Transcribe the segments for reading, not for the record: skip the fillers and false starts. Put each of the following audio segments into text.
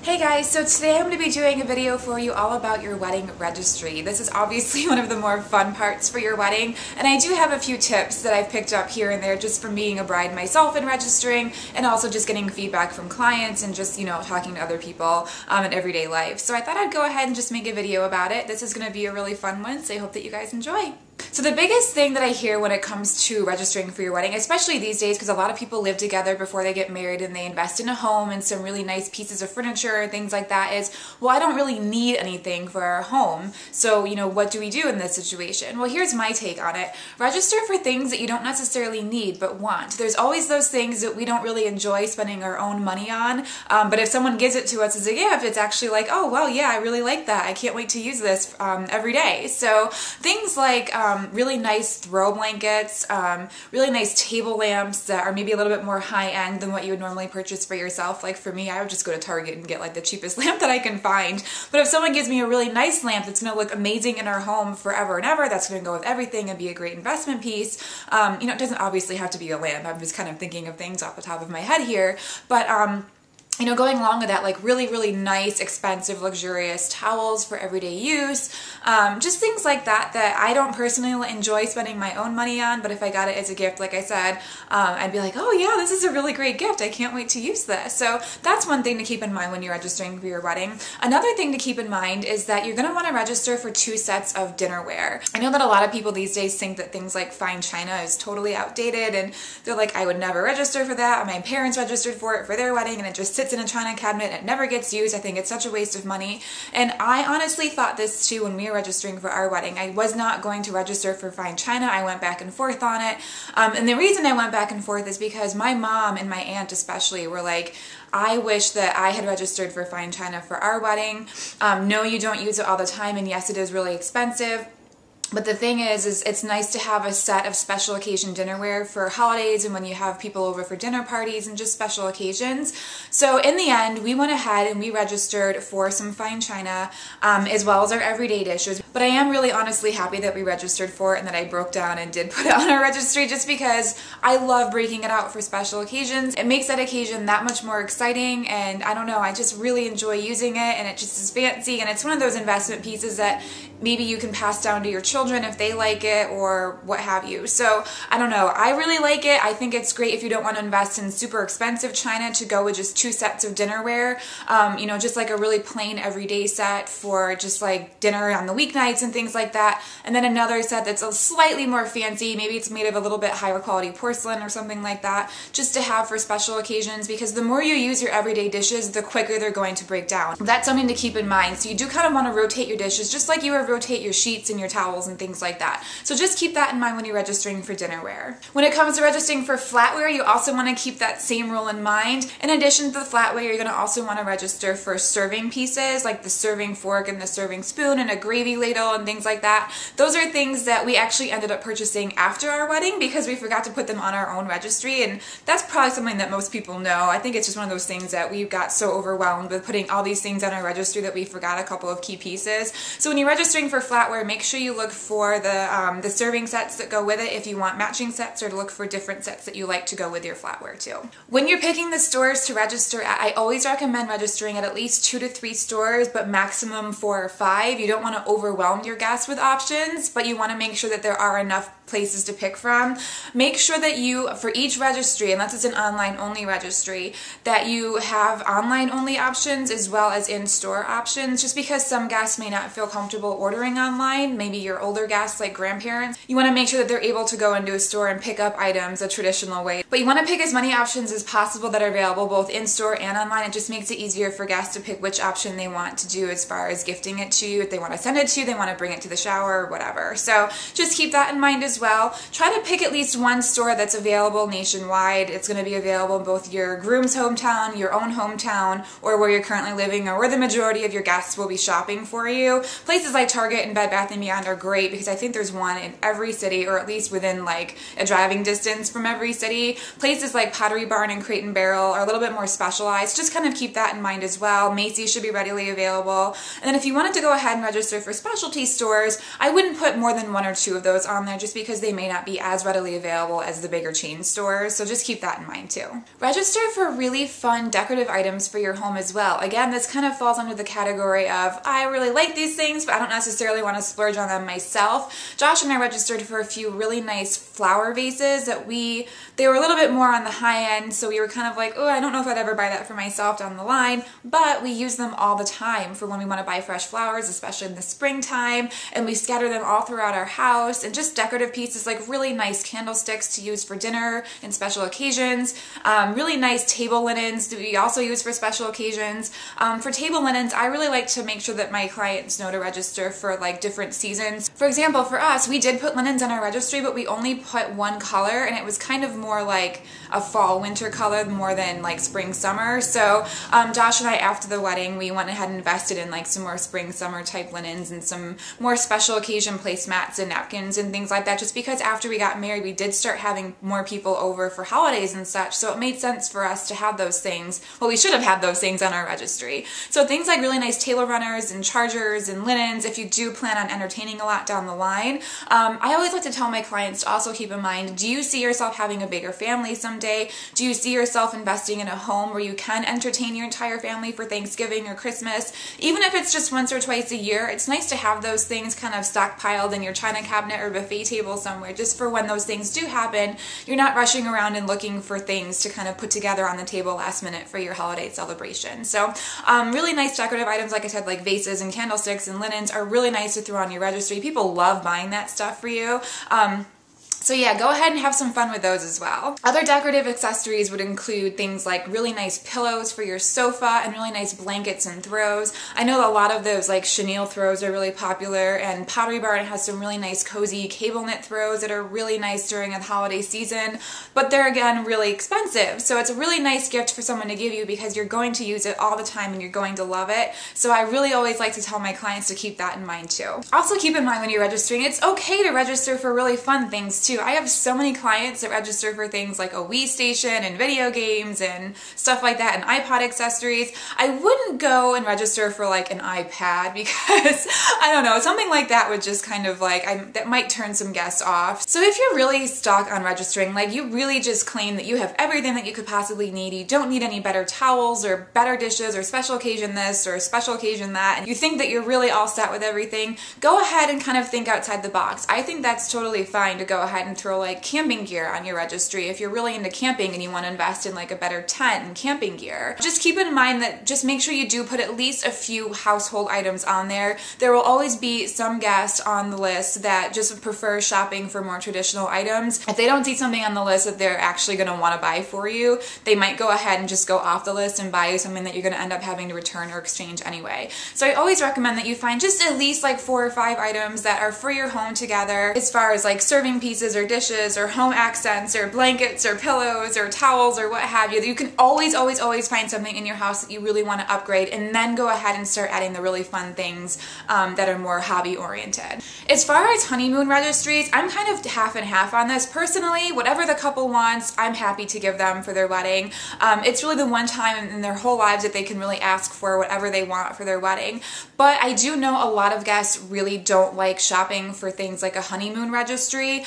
Hey guys, so today I'm going to be doing a video for you all about your wedding registry. This is obviously one of the more fun parts for your wedding, and I do have a few tips that I've picked up here and there just from being a bride myself and registering, and also just getting feedback from clients and just, talking to other people in everyday life. So I thought I'd go ahead and just make a video about it. This is going to be a really fun one, so I hope that you guys enjoy. So the biggest thing that I hear when it comes to registering for your wedding, especially these days because a lot of people live together before they get married and they invest in a home and some really nice pieces of furniture and things like that, is, well, I don't really need anything for our home, so what do we do in this situation? Well, here's my take on it. Register for things that you don't necessarily need but want. There's always those things that we don't really enjoy spending our own money on, but if someone gives it to us as a gift, it's actually like, oh, well, yeah, I really like that. I can't wait to use this every day. So things like really nice throw blankets, really nice table lamps that are maybe a little bit more high-end than what you would normally purchase for yourself. Like for me, I would just go to Target and get like the cheapest lamp that I can find. But if someone gives me a really nice lamp that's going to look amazing in our home forever and ever, that's going to go with everything and be a great investment piece. It doesn't obviously have to be a lamp. I'm just kind of thinking of things off the top of my head here. But going along with that, like really, really nice, expensive, luxurious towels for everyday use, just things like that that I don't personally enjoy spending my own money on, but if I got it as a gift, like I said, I'd be like, oh yeah, this is a really great gift. I can't wait to use this. So that's one thing to keep in mind when you're registering for your wedding. Another thing to keep in mind is that you're going to want to register for 2 sets of dinnerware. I know that a lot of people these days think that things like fine china is totally outdated, and they're like, I would never register for that. My parents registered for it for their wedding, and it just sits in a china cabinet and it never gets used. I think it's such a waste of money. And I honestly thought this too when we were registering for our wedding. I was not going to register for fine china. I went back and forth on it. And the reason I went back and forth is because my mom and my aunt especially were like, I wish that I had registered for fine china for our wedding. No, you don't use it all the time, and yes, it is really expensive. But the thing is it's nice to have a set of special occasion dinnerware for holidays and when you have people over for dinner parties and just special occasions. So in the end, we went ahead and we registered for some fine china as well as our everyday dishes. But I am really honestly happy that we registered for it and that I broke down and did put it on our registry, just because I love breaking it out for special occasions. It makes that occasion that much more exciting, and I don't know, I just really enjoy using it, and it just is fancy, and it's one of those investment pieces that maybe you can pass down to your children if they like it or what have you. So I don't know, I really like it. I think it's great if you don't want to invest in super expensive china to go with just 2 sets of dinnerware, just like a really plain everyday set for just like dinner on the weeknights and things like that, and then another set that's a slightly more fancy, maybe it's made of a little bit higher quality porcelain or something like that, just to have for special occasions, because the more you use your everyday dishes, the quicker they're going to break down. That's something to keep in mind. So you do kind of want to rotate your dishes just like you would rotate your sheets and your towels and things like that. So just keep that in mind when you're registering for dinnerware. When it comes to registering for flatware, you also want to keep that same rule in mind. In addition to the flatware, you're going to also want to register for serving pieces, like the serving fork and the serving spoon and a gravy ladle and things like that. Those are things that we actually ended up purchasing after our wedding because we forgot to put them on our own registry, and that's probably something that most people know. I think it's just one of those things that we got so overwhelmed with putting all these things on our registry that we forgot a couple of key pieces. So when you're registering for flatware, make sure you look for the serving sets that go with it if you want matching sets, or to look for different sets that you like to go with your flatware too. When you're picking the stores to register at, I always recommend registering at least 2 to 3 stores, but maximum 4 or 5. You don't want to overwhelm your guests with options, but you want to make sure that there are enough places to pick from. Make sure that you, for each registry, unless it's an online only registry, that you have online only options as well as in-store options, just because some guests may not feel comfortable ordering online, maybe your older guests like grandparents. You want to make sure that they're able to go into a store and pick up items a traditional way. But you want to pick as many options as possible that are available both in-store and online. It just makes it easier for guests to pick which option they want to do as far as gifting it to you, if they want to send it to you, they want to bring it to the shower or whatever. So just keep that in mind as well. Try to pick at least one store that's available nationwide. It's going to be available in both your groom's hometown, your own hometown, or where you're currently living, or where the majority of your guests will be shopping for you. Places like Target and Bed Bath & Beyond are great great because I think there's one in every city, or at least within like a driving distance from every city. Places like Pottery Barn and Crate & Barrel are a little bit more specialized. Just kind of keep that in mind as well. Macy's should be readily available. And then if you wanted to go ahead and register for specialty stores, I wouldn't put more than 1 or 2 of those on there just because they may not be as readily available as the bigger chain stores. So just keep that in mind too. Register for really fun decorative items for your home as well. Again, this kind of falls under the category of I really like these things, but I don't necessarily want to splurge on them myself. Josh and I registered for a few really nice flower vases that they were a little bit more on the high end, so we were kind of like, oh, I don't know if I'd ever buy that for myself down the line, but we use them all the time for when we want to buy fresh flowers, especially in the springtime, and we scatter them all throughout our house, and just decorative pieces like really nice candlesticks to use for dinner and special occasions, really nice table linens that we also use for special occasions. For table linens, I really like to make sure that my clients know to register for like different seasons. For example, for us, we did put linens on our registry, but we only put one color, and it was kind of more like a fall winter color more than like spring summer. So Josh and I, after the wedding, we went ahead and invested in like some more spring summer type linens and some more special occasion placemats and napkins and things like that, just because after we got married we did start having more people over for holidays and such, so it made sense for us to have those things. Well, we should have had those things on our registry. So things like really nice table runners and chargers and linens if you do plan on entertaining a lot down the line. I always like to tell my clients to also keep in mind, do you see yourself having a bigger family someday? Do you see yourself investing in a home where you can entertain your entire family for Thanksgiving or Christmas? Even if it's just once or twice a year, it's nice to have those things kind of stockpiled in your china cabinet or buffet table somewhere, just for when those things do happen, you're not rushing around and looking for things to kind of put together on the table last minute for your holiday celebration. So really nice decorative items, like I said, like vases and candlesticks and linens are really nice to throw on your registry. People love buying that stuff for you. So yeah, go ahead and have some fun with those as well. Other decorative accessories would include things like really nice pillows for your sofa and really nice blankets and throws. I know a lot of those like chenille throws are really popular, and Pottery Barn has some really nice cozy cable knit throws that are really nice during the holiday season, but they're again really expensive. So it's a really nice gift for someone to give you because you're going to use it all the time and you're going to love it. So I really always like to tell my clients to keep that in mind too. Also keep in mind when you're registering, it's okay to register for really fun things too. I have so many clients that register for things like a Wii station and video games and stuff like that, and iPod accessories. I wouldn't go and register for like an iPad because I don't know, something like that would just kind of like, that might turn some guests off. So if you're really stuck on registering, like you really just claim that you have everything that you could possibly need, you don't need any better towels or better dishes or special occasion this or special occasion that, and you think that you're really all set with everything, go ahead and kind of think outside the box. I think that's totally fine to go ahead and throw like camping gear on your registry if you're really into camping and you want to invest in like a better tent and camping gear. Just keep in mind that just make sure you do put at least a few household items on there. There will always be some guests on the list that just prefer shopping for more traditional items. If they don't see something on the list that they're actually going to want to buy for you, they might go ahead and just go off the list and buy you something that you're going to end up having to return or exchange anyway. So I always recommend that you find just at least like 4 or 5 items that are for your home together, as far as like serving pieces or dishes or home accents or blankets or pillows or towels or what have you. You can always find something in your house that you really want to upgrade, and then go ahead and start adding the really fun things that are more hobby oriented. As far as honeymoon registries, I'm kind of half and half on this. Personally, whatever the couple wants, I'm happy to give them for their wedding. It's really the one time in their whole lives that they can really ask for whatever they want for their wedding. But I do know a lot of guests really don't like shopping for things like a honeymoon registry.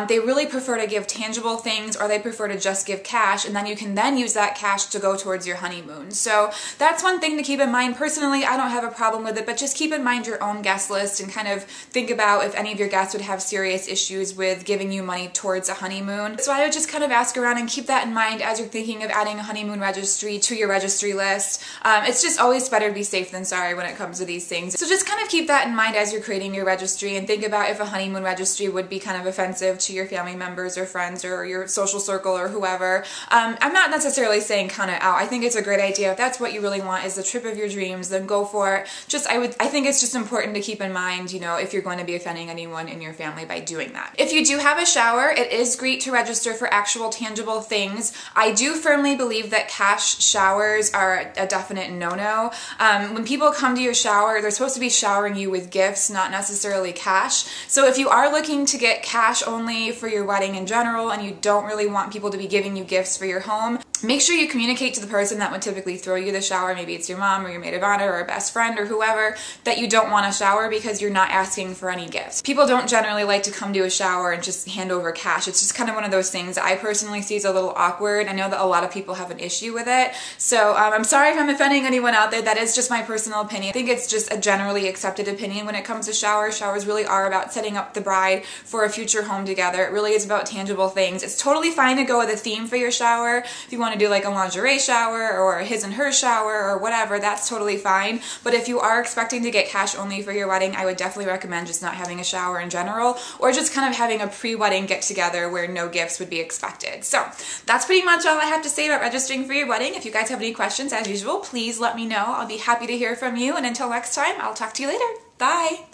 They really prefer to give tangible things, or they prefer to just give cash, and then you can then use that cash to go towards your honeymoon. So that's one thing to keep in mind. Personally, I don't have a problem with it, but just keep in mind your own guest list and kind of think about if any of your guests would have serious issues with giving you money towards a honeymoon. So I would just kind of ask around and keep that in mind as you're thinking of adding a honeymoon registry to your registry list. It's just always better to be safe than sorry when it comes to these things. So just kind of keep that in mind as you're creating your registry, and think about if a honeymoon registry would be kind of offensive give to your family members or friends or your social circle or whoever. I'm not necessarily saying count it out. I think it's a great idea. If that's what you really want, is the trip of your dreams, then go for it. I think it's just important to keep in mind, you know, if you're going to be offending anyone in your family by doing that. If you do have a shower, it is great to register for actual tangible things. I do firmly believe that cash showers are a definite no-no. When people come to your shower, they're supposed to be showering you with gifts, not necessarily cash. So if you are looking to get cash only for your wedding in general and you don't really want people to be giving you gifts for your home, make sure you communicate to the person that would typically throw you the shower, maybe it's your mom or your maid of honor or a best friend or whoever, that you don't want a shower because you're not asking for any gifts. People don't generally like to come to a shower and just hand over cash. It's just kind of one of those things I personally see as a little awkward. I know that a lot of people have an issue with it. So I'm sorry if I'm offending anyone out there. That is just my personal opinion. I think it's just a generally accepted opinion when it comes to showers. Showers really are about setting up the bride for a future home together. It really is about tangible things. It's totally fine to go with a theme for your shower. If you want to do like a lingerie shower or a his and her shower or whatever, that's totally fine. But if you are expecting to get cash only for your wedding, I would definitely recommend just not having a shower in general, or just kind of having a pre-wedding get-together where no gifts would be expected. So that's pretty much all I have to say about registering for your wedding. If you guys have any questions, as usual, please let me know. I'll be happy to hear from you. And until next time, I'll talk to you later. Bye!